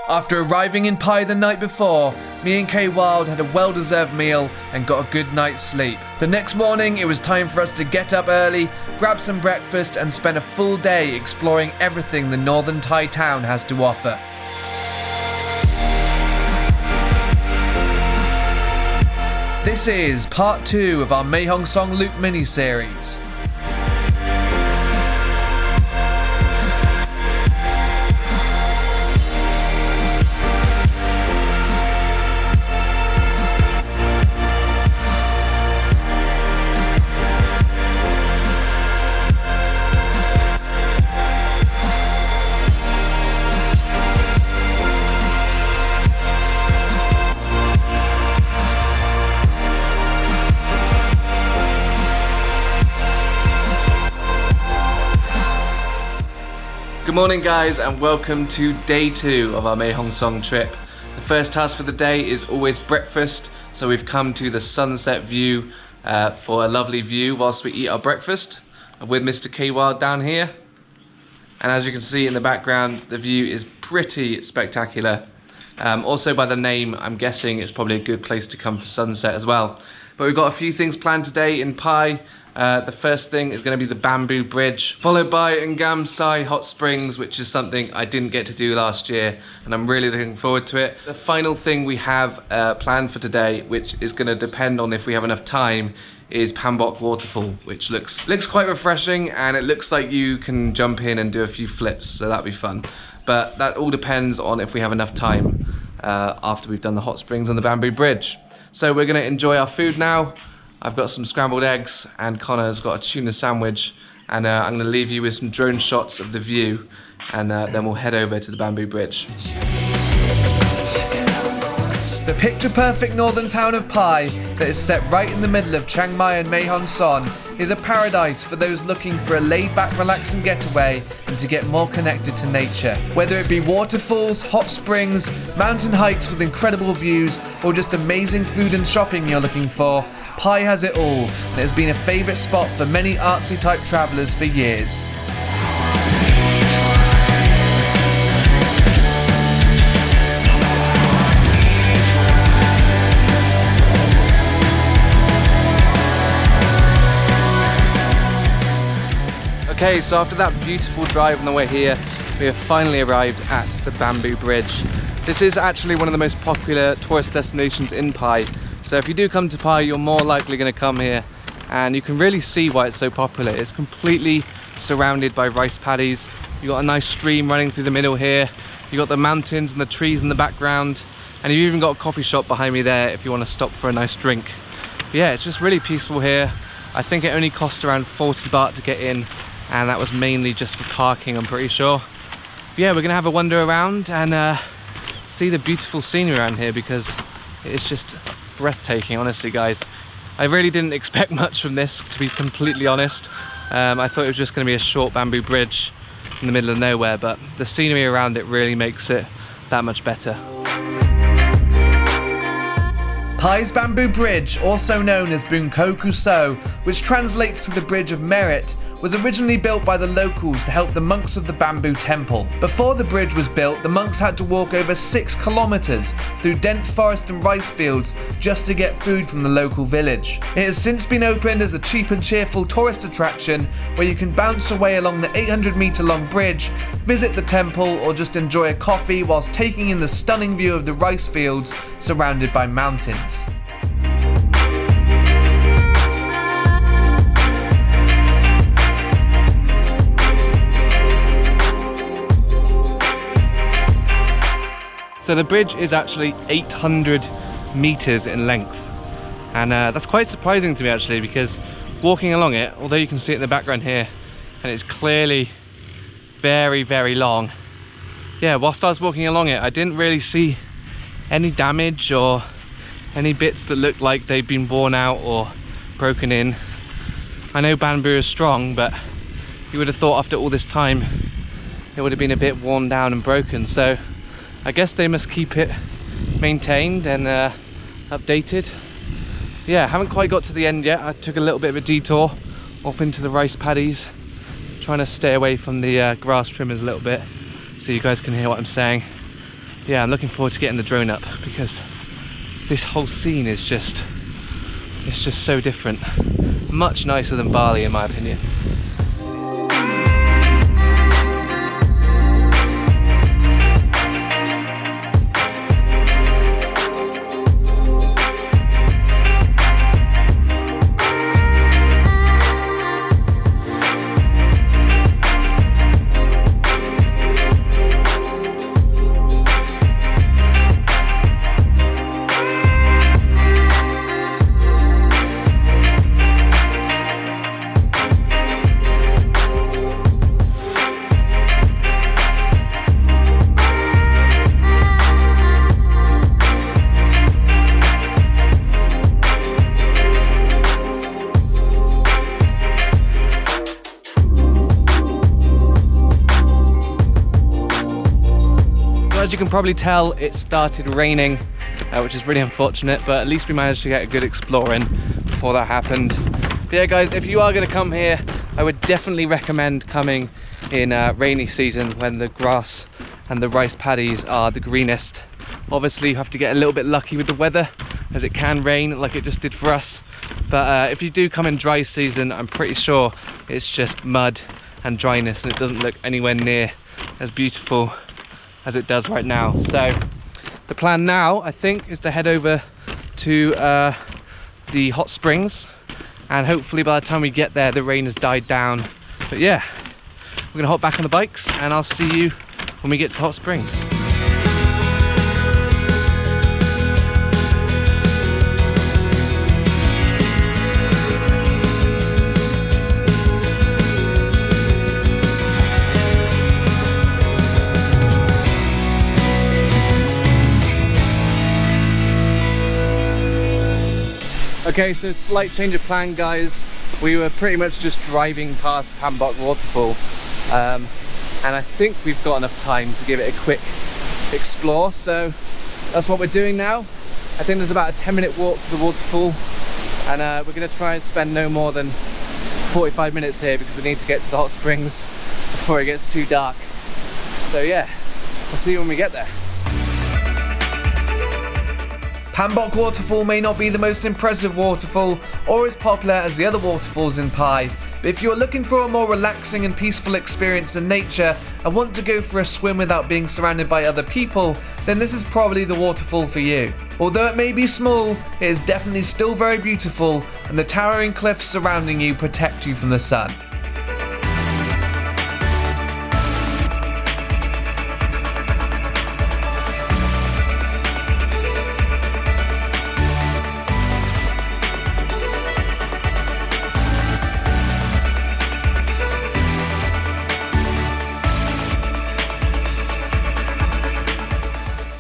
After arriving in Pai the night before, me and K Wild had a well-deserved meal and got a good night's sleep. The next morning, it was time for us to get up early, grab some breakfast and spend a full day exploring everything the northern Thai town has to offer. This is part 2 of our Mae Hong Son Loop mini-series. Good morning guys and welcome to day 2 of our Mae Hong Son trip. The first task for the day is always breakfast, so we've come to the sunset view for a lovely view whilst we eat our breakfast. I'm with Mr. K Wild down here, and as you can see in the background the view is pretty spectacular. Also by the name I'm guessing it's probably a good place to come for sunset as well. But we've got a few things planned today in Pai. The first thing is going to be the bamboo bridge, followed by Sai Hot Springs, which is something I didn't get to do last year, and I'm really looking forward to it. The final thing we have planned for today, which is going to depend on if we have enough time, is Pam Bok Waterfall, which looks quite refreshing, and it looks like you can jump in and do a few flips, so that'll be fun. But that all depends on if we have enough time after we've done the hot springs on the bamboo bridge. So we're going to enjoy our food now. I've got some scrambled eggs and Connor's got a tuna sandwich, and I'm going to leave you with some drone shots of the view, and then we'll head over to the bamboo bridge. The picture-perfect northern town of Pai that is set right in the middle of Chiang Mai and Mae Hong Son is a paradise for those looking for a laid-back, relaxing getaway and to get more connected to nature. Whether it be waterfalls, hot springs, mountain hikes with incredible views, or just amazing food and shopping you're looking for, Pai has it all, and it has been a favourite spot for many artsy type travellers for years. Okay, so after that beautiful drive on the way here, we have finally arrived at the bamboo bridge. This is actually one of the most popular tourist destinations in Pai. So if you do come to Pai, you're more likely going to come here, and you can really see why it's so popular. It's completely surrounded by rice paddies. You've got a nice stream running through the middle here. You've got the mountains and the trees in the background, and you've even got a coffee shop behind me there if you want to stop for a nice drink. But yeah, it's just really peaceful here. I think it only cost around 40 baht to get in, and that was mainly just for parking, I'm pretty sure. But yeah, we're going to have a wander around and see the beautiful scenery around here, because it's just breathtaking, honestly guys. I really didn't expect much from this, to be completely honest. I thought it was just going to be a short bamboo bridge in the middle of nowhere, but the scenery around it really makes it that much better. Pai's bamboo bridge, also known as Bung Ko Kuso, which translates to the Bridge of Merit, was originally built by the locals to help the monks of the bamboo temple. Before the bridge was built, the monks had to walk over 6 kilometers through dense forest and rice fields just to get food from the local village. It has since been opened as a cheap and cheerful tourist attraction where you can bounce away along the 800-meter long bridge, visit the temple, or just enjoy a coffee whilst taking in the stunning view of the rice fields surrounded by mountains. So the bridge is actually 800 meters in length, and that's quite surprising to me actually, because walking along it, although you can see it in the background here and it's clearly very, very long, yeah, whilst I was walking along it I didn't really see any damage or any bits that looked like they'd been worn out or broken in. I know bamboo is strong, but you would have thought after all this time it would have been a bit worn down and broken, so I guess they must keep it maintained and updated. Yeah, haven't quite got to the end yet. I took a little bit of a detour up into the rice paddies, trying to stay away from the grass trimmers a little bit so you guys can hear what I'm saying. yeah, I'm looking forward to getting the drone up because this whole scene is just, it's just so different. Much nicer than Bali in my opinion. As you can probably tell, it started raining, which is really unfortunate, but at least we managed to get a good explore in before that happened. But yeah guys, if you are going to come here, I would definitely recommend coming in rainy season when the grass and the rice paddies are the greenest. Obviously you have to get a little bit lucky with the weather as it can rain like it just did for us, but if you do come in dry season, I'm pretty sure it's just mud and dryness and it doesn't look anywhere near as beautiful as it does right now. So the plan now, I think, is to head over to the hot springs, and hopefully by the time we get there the rain has died down. But yeah, we're gonna hop back on the bikes and I'll see you when we get to the hot springs. Okay, so slight change of plan guys. We were pretty much just driving past Pam Bok Waterfall, and I think we've got enough time to give it a quick explore, so that's what we're doing now. I think there's about a 10-minute walk to the waterfall, and we're going to try and spend no more than 45 minutes here because we need to get to the hot springs before it gets too dark. So yeah, we'll see you when we get there. Pam Bok Waterfall may not be the most impressive waterfall or as popular as the other waterfalls in Pai, but if you're looking for a more relaxing and peaceful experience in nature and want to go for a swim without being surrounded by other people, then this is probably the waterfall for you. Although it may be small, it is definitely still very beautiful, and the towering cliffs surrounding you protect you from the sun.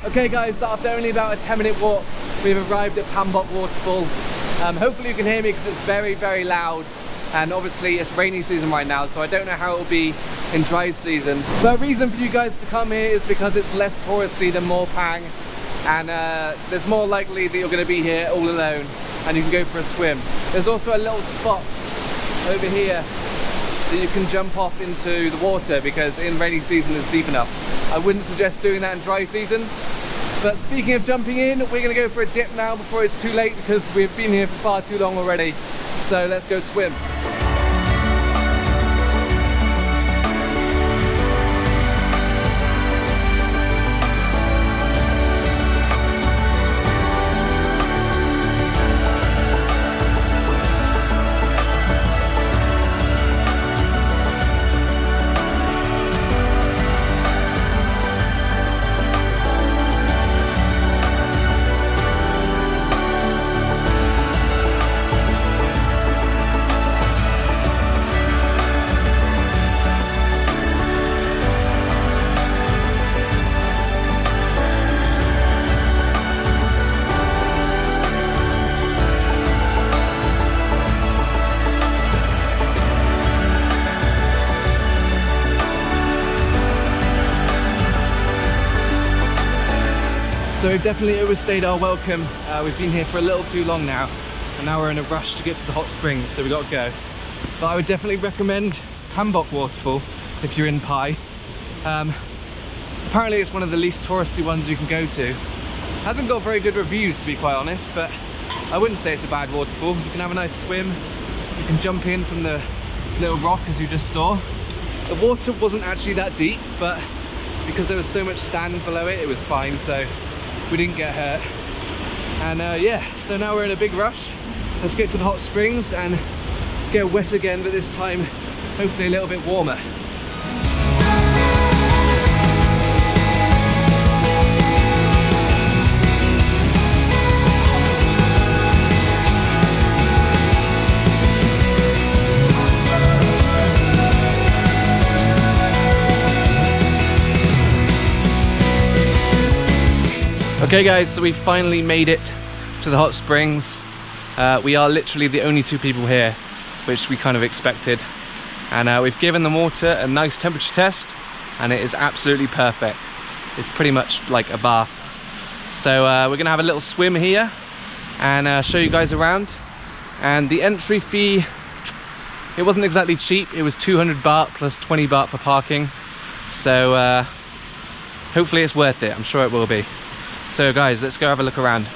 Okay guys, so after only about a 10-minute walk, we've arrived at Pam Bok Waterfall. Hopefully you can hear me because it's very, very loud, and obviously it's rainy season right now, so I don't know how it will be in dry season. The reason for you guys to come here is because it's less touristy than Mae Pang, and there's more likely that you're going to be here all alone and you can go for a swim. There's also a little spot over here that you can jump off into the water because in rainy season it's deep enough. I wouldn't suggest doing that in dry season. But speaking of jumping in, we're going to go for a dip now before it's too late because we've been here for far too long already. So let's go swim. So we've definitely overstayed our welcome. We've been here for a little too long now, and now we're in a rush to get to the hot springs, so we got to go. But I would definitely recommend Pam Bok Waterfall if you're in Pai. Apparently it's one of the least touristy ones you can go to. Hasn't got very good reviews, to be quite honest, but I wouldn't say it's a bad waterfall. You can have a nice swim, you can jump in from the little rock as you just saw. The water wasn't actually that deep, but because there was so much sand below it, it was fine, so we didn't get hurt. And yeah, so now we're in a big rush. Let's get to the hot springs and get wet again, but this time hopefully a little bit warmer. Okay guys, so we finally made it to the hot springs. We are literally the only two people here, which we kind of expected. And we've given the water a nice temperature test and it is absolutely perfect. It's pretty much like a bath. So we're gonna have a little swim here and show you guys around. And the entry fee, it wasn't exactly cheap. It was 200 baht plus 20 baht for parking. So hopefully it's worth it. I'm sure it will be. So guys, let's go have a look around.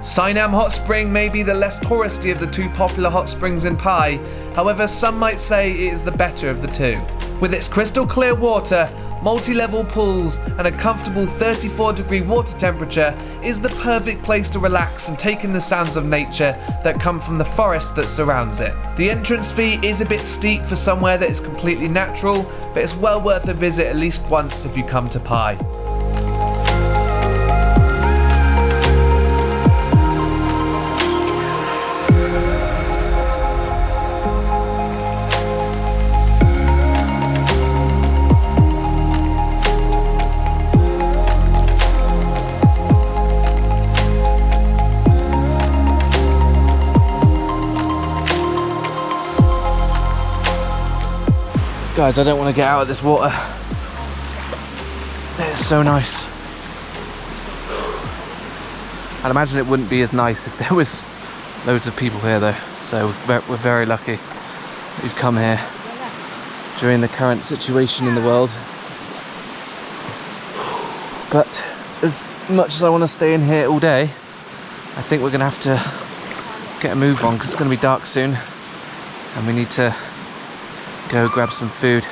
Sai Ngam Hot Spring may be the less touristy of the two popular hot springs in Pai, however some might say it is the better of the two. With its crystal clear water, multi-level pools and a comfortable 34-degree water temperature, it is the perfect place to relax and take in the sounds of nature that come from the forest that surrounds it. The entrance fee is a bit steep for somewhere that is completely natural, but it's well worth a visit at least once if you come to Pai. Guys, I don't want to get out of this water. It's so nice. I'd imagine it wouldn't be as nice if there was loads of people here though. So we're very lucky that we've come here during the current situation in the world. But as much as I want to stay in here all day, I think we're going to have to get a move on because it's going to be dark soon and we need to go grab some food. So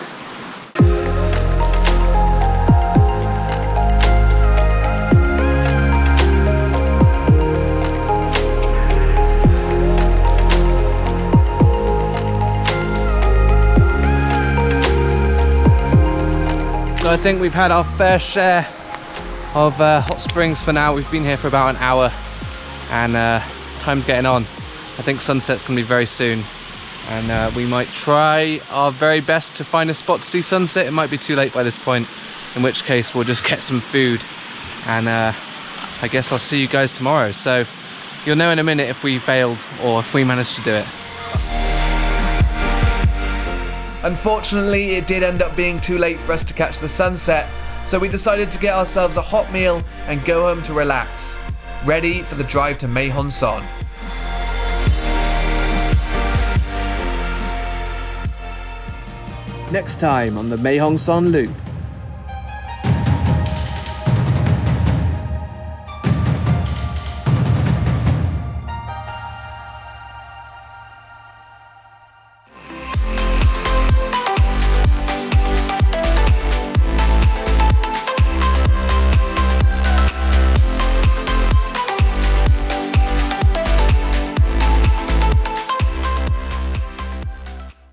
I think we've had our fair share of hot springs for now. We've been here for about an hour and time's getting on. I think sunset's gonna be very soon. And we might try our very best to find a spot to see sunset. It might be too late by this point, in which case we'll just get some food. And I guess I'll see you guys tomorrow. So you'll know in a minute if we failed or if we managed to do it. Unfortunately, it did end up being too late for us to catch the sunset, so we decided to get ourselves a hot meal and go home to relax, ready for the drive to Mae Hong Son. Next time on the Mae Hong Son Loop.